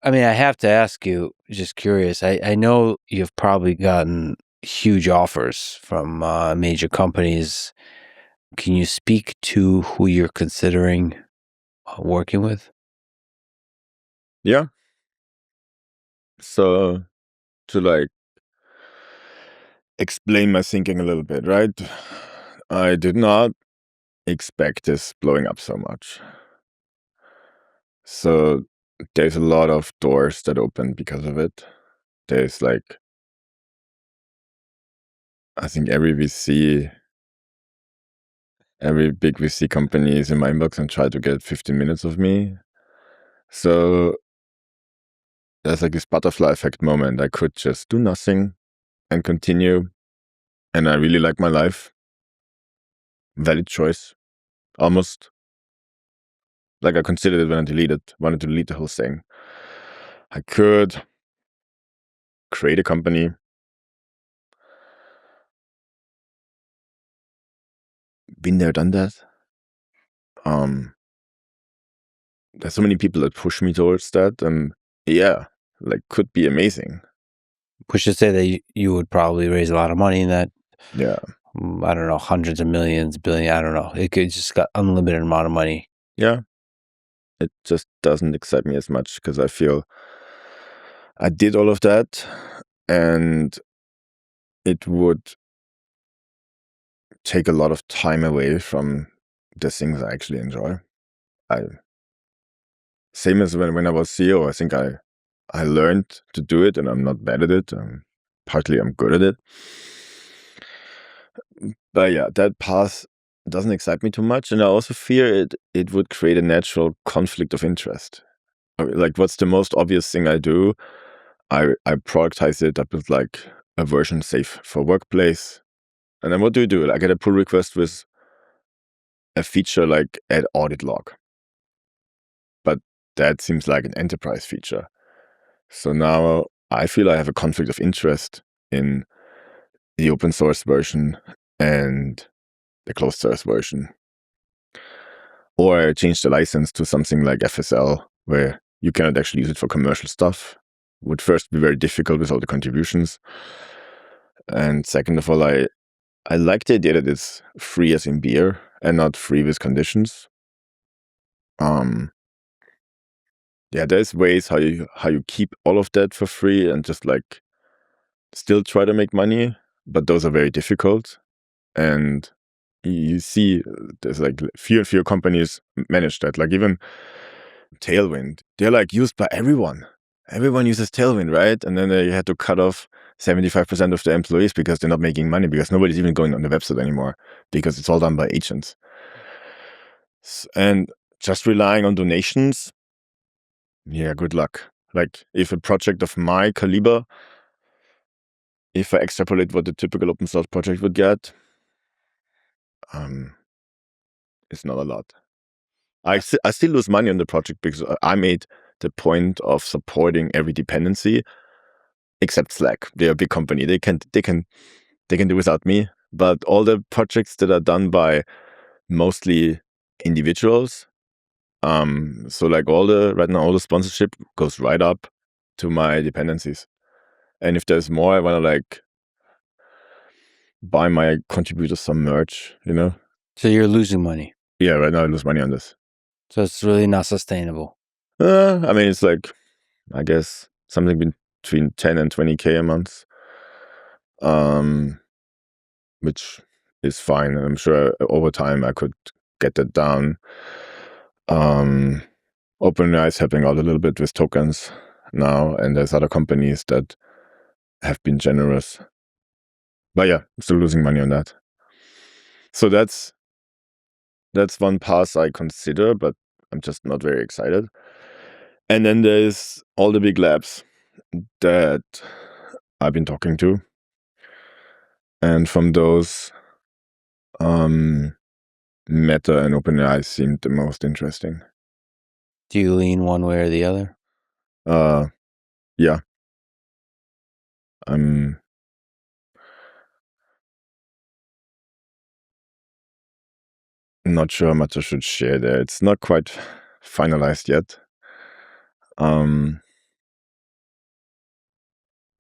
I mean, I have to ask you, just curious, I know you've probably gotten huge offers from major companies. Can you speak to who you're considering working with? Yeah. So to like explain my thinking a little bit, right? I did not expect this blowing up so much. So there's a lot of doors that open because of it. There's like, I think every big VC company is in my inbox and try to get 15 minutes of me. So there's like this butterfly effect moment. I could just do nothing and continue. And I really like my life. Valid choice. Almost. Like I considered it when I wanted to delete the whole thing. I could create a company. Been there, done that. There's so many people that push me towards that, and yeah, like could be amazing. We should say that you would probably raise a lot of money in that. Yeah. I don't know, hundreds of millions, billion, I don't know. It could just got unlimited amount of money. Yeah. It just doesn't excite me as much because I feel I did all of that and it would take a lot of time away from the things I actually enjoy. Same as when I was CEO, I think I learned to do it and I'm not bad at it. Partly I'm good at it. But yeah, that path doesn't excite me too much. And I also fear it would create a natural conflict of interest. Like what's the most obvious thing I do? I productize it. I put like a version safe for workplace. And then what do? I get a pull request with a feature like add audit log. But that seems like an enterprise feature. So now I feel I have a conflict of interest in the open source version and the closed source version. Or I change the license to something like FSL, where you cannot actually use it for commercial stuff. Would first be very difficult with all the contributions. And second of all, I like the idea that it's free as in beer and not free with conditions. Yeah, there's ways how you keep all of that for free and just like still try to make money, but those are very difficult. And you see there's like fewer and fewer companies manage that. Like even Tailwind, they're like used by everyone. Everyone uses Tailwind, right? And then they had to cut off 75% of the employees because they're not making money because nobody's even going on the website anymore because it's all done by agents. And just relying on donations, yeah, good luck. Like if a project of my caliber, if I extrapolate what the typical open source project would get, it's not a lot. I still lose money on the project because I made the point of supporting every dependency except Slack. They're a big company. They can do without me. But all the projects that are done by mostly individuals, so like right now all the sponsorship goes right up to my dependencies. And if there's more, I want to like buy my contributors some merch, you know? So you're losing money. Yeah, right now I lose money on this. So it's really not sustainable. I mean, it's like, I guess something between 10 and 20K a month, which is fine. And I'm sure over time I could get that down. OpenAI is helping out a little bit with tokens now, and there's other companies that have been generous. But yeah, I'm still losing money on that. So that's one path I consider, but I'm just not very excited. And then there's all the big labs that I've been talking to. And from those, Meta and OpenAI seemed the most interesting. Do you lean one way or the other? Yeah. I'm not sure how much I should share there. It's not quite finalized yet.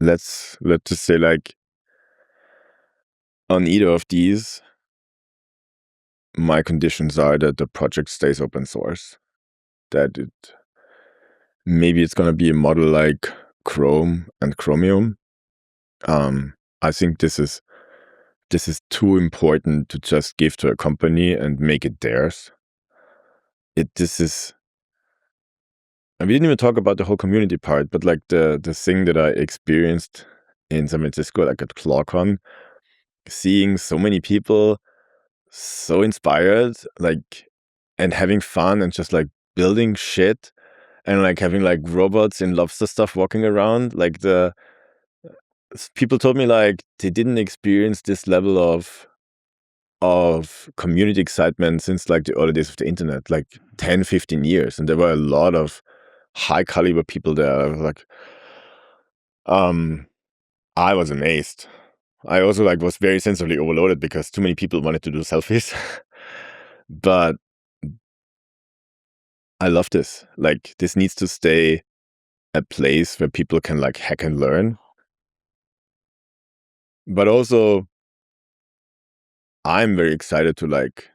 let's just say, like, on either of these, my conditions are that the project stays open source, that maybe it's going to be a model like Chrome and Chromium. I think this is too important to just give to a company and make it theirs. And we didn't even talk about the whole community part, but like the thing that I experienced in San Francisco, like at ClawCon, seeing so many people so inspired, like, and having fun and just like building shit and like having like robots in lobster stuff walking around. Like people told me like they didn't experience this level of community excitement since like the early days of the internet, like 10, 15 years. And there were a lot of high caliber people there. I was like, I was amazed. I also like was very sensorily overloaded because too many people wanted to do selfies. But I love this. Like, this needs to stay a place where people can like hack and learn. But also, I'm very excited to like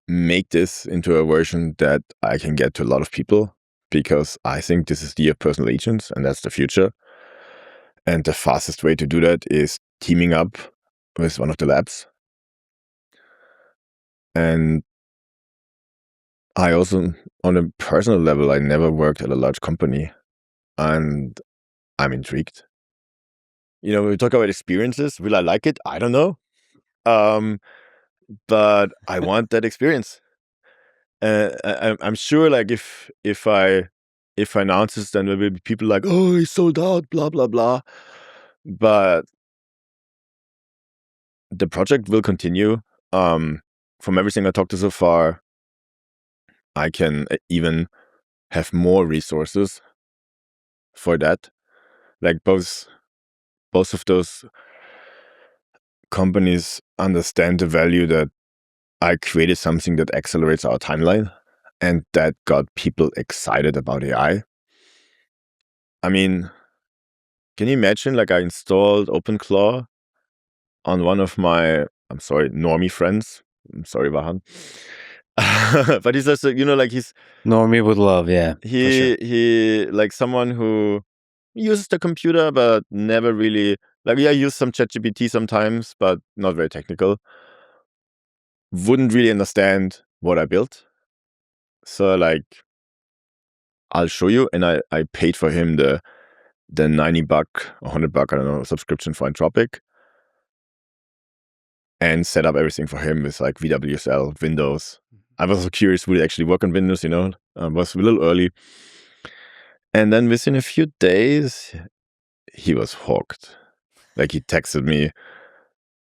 make this into a version that I can get to a lot of people, because I think this is the year of personal agents and that's the future. And the fastest way to do that is teaming up with one of the labs. And I also, on a personal level, I never worked at a large company and I'm intrigued. You know, when we talk about experiences, will I like it? I don't know. But I want that experience. I'm sure, like, if I announce this, then there will be people like, oh, he sold out, blah, blah, blah. But the project will continue. From everything I talked to so far, I can even have more resources for that. Like, both of those companies understand the value that I created something that accelerates our timeline and that got people excited about AI. I mean, can you imagine, like, I installed OpenClaw on one of my, I'm sorry, normie friends. I'm sorry, Vahan. But he's also, you know, like, he's Normie would love, yeah, for sure. he like someone who uses the computer but never really, like, yeah, use some ChatGPT sometimes, but not very technical. Wouldn't really understand what I built. So like, I'll show you. And I paid for him the $90 or $100, I don't know, subscription for Anthropic, and set up everything for him with like VWSL, Windows. I was also curious, would it actually work on Windows, you know? I was a little early. And then within a few days, he was hooked. Like, he texted me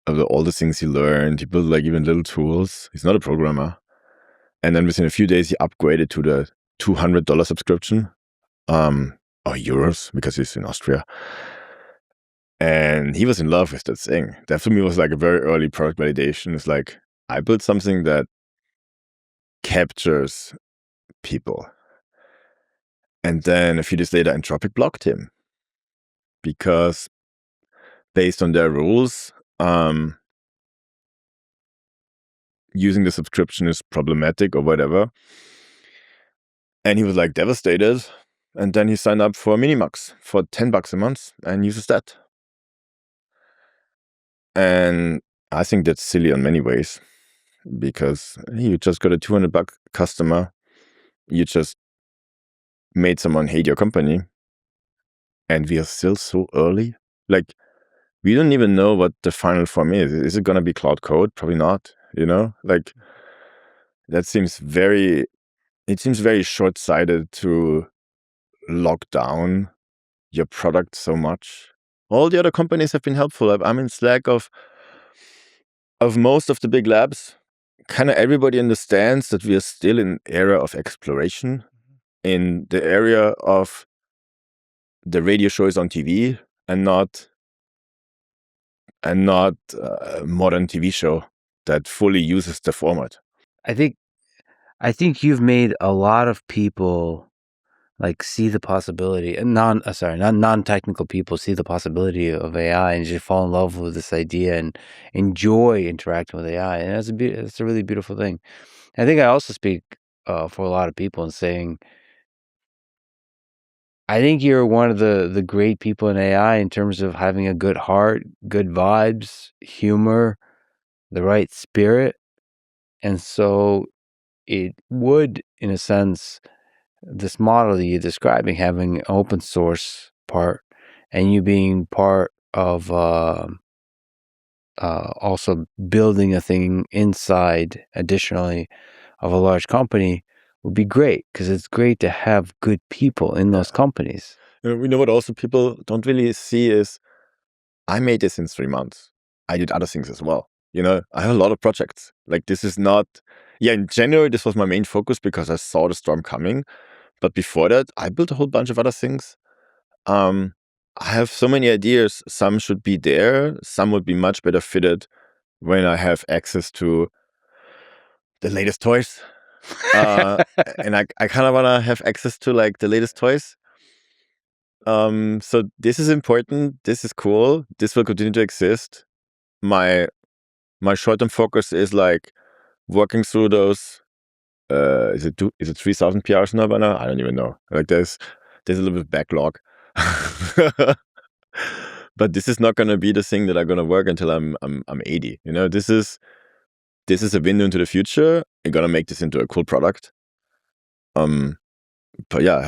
about all the things he learned. He built like even little tools. He's not a programmer. And then within a few days, he upgraded to the $200 subscription, or euros, because he's in Austria. And he was in love with that thing. That for me was like a very early product validation. It's like, I built something that captures people. And then a few days later, Anthropic blocked him because based on their rules, using the subscription is problematic or whatever. And he was like devastated. And then he signed up for Minimax for $10 a month and uses that. And I think that's silly in many ways, because you just got a $200 customer. You just made someone hate your company. And we are still so early. Like, we don't even know what the final form is. Is it going to be Cloud Code? Probably not, you know? Like, that seems very short-sighted to lock down your product so much. All the other companies have been helpful. I'm in Slack of most of the big labs. Kind of everybody understands that we are still in an era of exploration, in the area of the radio show is on TV and not a modern TV show that fully uses the format. I think you've made a lot of people like see the possibility, and non-technical people see the possibility of AI and just fall in love with this idea and enjoy interacting with AI, and it's a really beautiful thing. I think I also speak for a lot of people in saying, I think you're one of the great people in AI in terms of having a good heart, good vibes, humor, the right spirit, and so it would, in a sense, this model that you're describing, having an open source part and you being part of also building a thing inside, additionally, of a large company would be great, because it's great to have good people in those companies. We know what also people don't really see is, I made this in 3 months. I did other things as well. I have a lot of projects. Like, this is not, in January, this was my main focus because I saw the storm coming. But before that, I built a whole bunch of other things. I have so many ideas. Some should be there. Some would be much better fitted when I have access to the latest toys. And I kind of want to have access to like the latest toys. So this is important. This is cool. This will continue to exist. My short-term focus is like working through those. Is it 3,000 PRs now by now? I don't even know. Like there's a little bit of backlog. But this is not gonna be the thing that I'm gonna work until I'm 80. This is a window into the future. I'm gonna make this into a cool product. But yeah,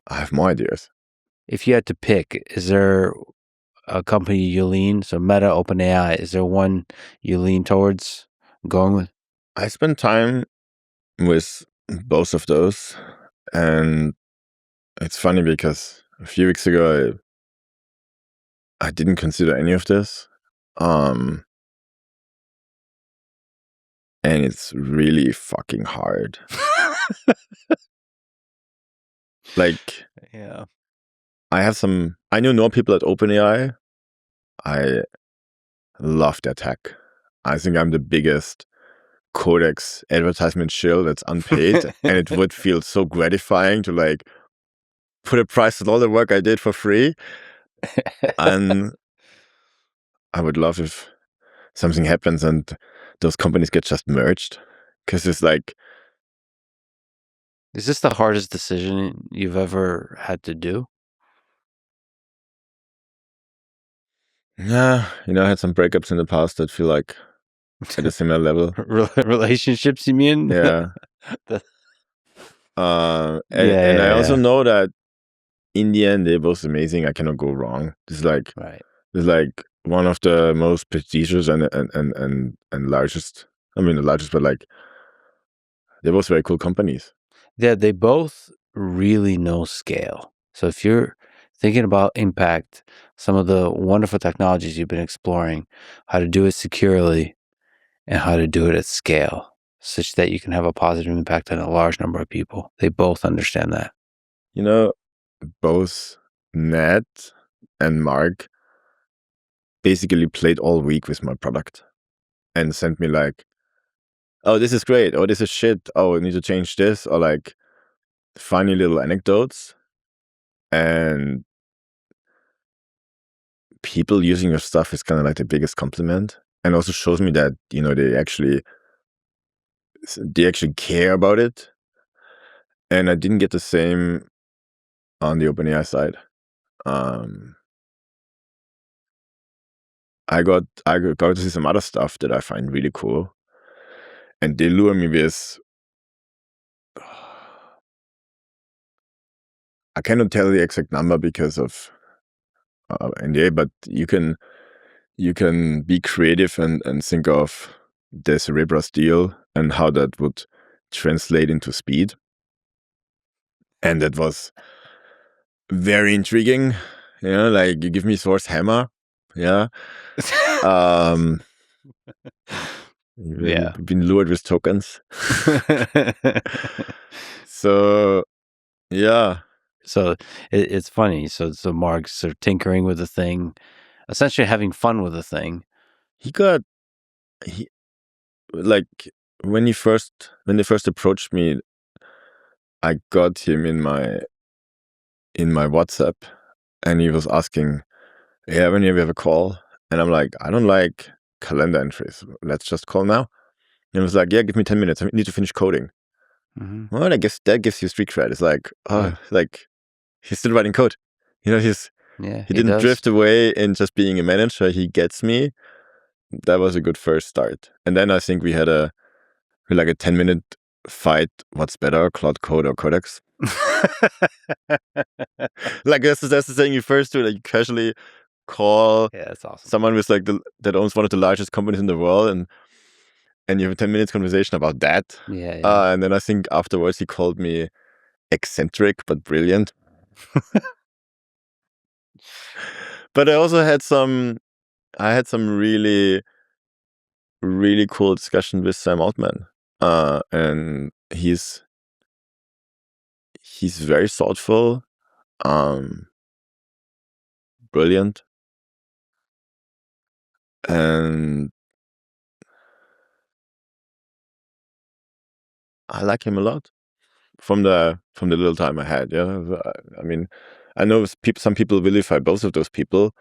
I have more ideas. If you had to pick, is there a company you lean? So Meta, OpenAI, is there one you lean towards going with? I spent time with both of those, and it's funny because a few weeks ago I didn't consider any of this. And it's really fucking hard. Like, Yeah. I know people at OpenAI. I love their tech. I think I'm the biggest Codex advertisement shill that's unpaid. And it would feel so gratifying to like put a price on all the work I did for free. And I would love if something happens and those companies get just merged. Because it's like, Is this the hardest decision you've ever had to do? yeah, I had some breakups in the past that feel like at a similar level. Relationships, you mean? Yeah. The- And I also yeah. know that in the end, they're both amazing. I cannot go wrong. Right. It's like one of the most prestigious and largest. I mean, the largest, but like they're both very cool companies. Yeah, they both really know scale. So if you're thinking about impact, some of the wonderful technologies you've been exploring, how to do it securely and how to do it at scale, such that you can have a positive impact on a large number of people. They both understand that. Both Ned and Mark basically played all week with my product and sent me like, oh, this is great. Oh, this is shit. Oh, I need to change this. Or like funny little anecdotes. And people using your stuff is kind of like the biggest compliment. And also shows me that, they actually care about it. And I didn't get the same on the OpenAI side. I got to see some other stuff that I find really cool. And they lure me with, I cannot tell the exact number because of NDA, but you can be creative and think of the Cerebras deal and how that would translate into speed. And that was very intriguing. Like you give me source hammer. Yeah. You've been lured with tokens. So, yeah. So it's funny. So Mark's sort of tinkering with the thing, essentially having fun with the thing. He like when they first approached me, I got him in my in my WhatsApp, and he was asking, "Yeah, when you have a call?" And I'm like, "I don't like calendar entries. Let's just call now." And he was like, "Yeah, give me 10 minutes. I need to finish coding." Well, I guess that gives you street cred. It's like, Yeah. like he's still writing code. You know, Yeah, he didn't does. drift away in just being a manager. He gets me. That was a good first start. And then I think we had like a 10-minute fight. What's better, Cloud Code or Codex? Like that's the thing. You first do, like, you casually call Yeah, that's awesome. someone with like that owns one of the largest companies in the world, and you have a 10 minutes conversation about that. Yeah. And then I think afterwards he called me eccentric but brilliant. But I also had some really, really cool discussion with Sam Altman. And he's very thoughtful, brilliant, and I like him a lot from the little time I had. Yeah, I mean, I know some people vilify both of those people.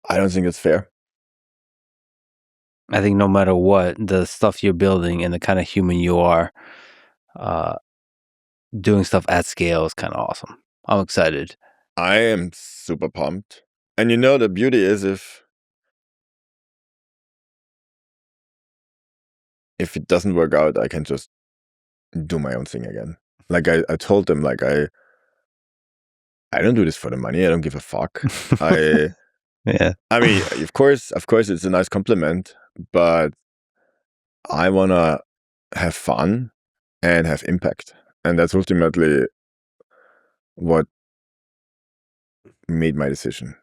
I don't think it's fair. I think no matter what, the stuff you're building and the kind of human you are, doing stuff at scale is kind of awesome. I'm excited. I am super pumped. And you know, the beauty is if it doesn't work out, I can just do my own thing again. Like I told them, like I don't do this for the money. I don't give a fuck. Yeah. I mean, of course, it's a nice compliment, but I wanna have fun and have impact, and that's ultimately what made my decision.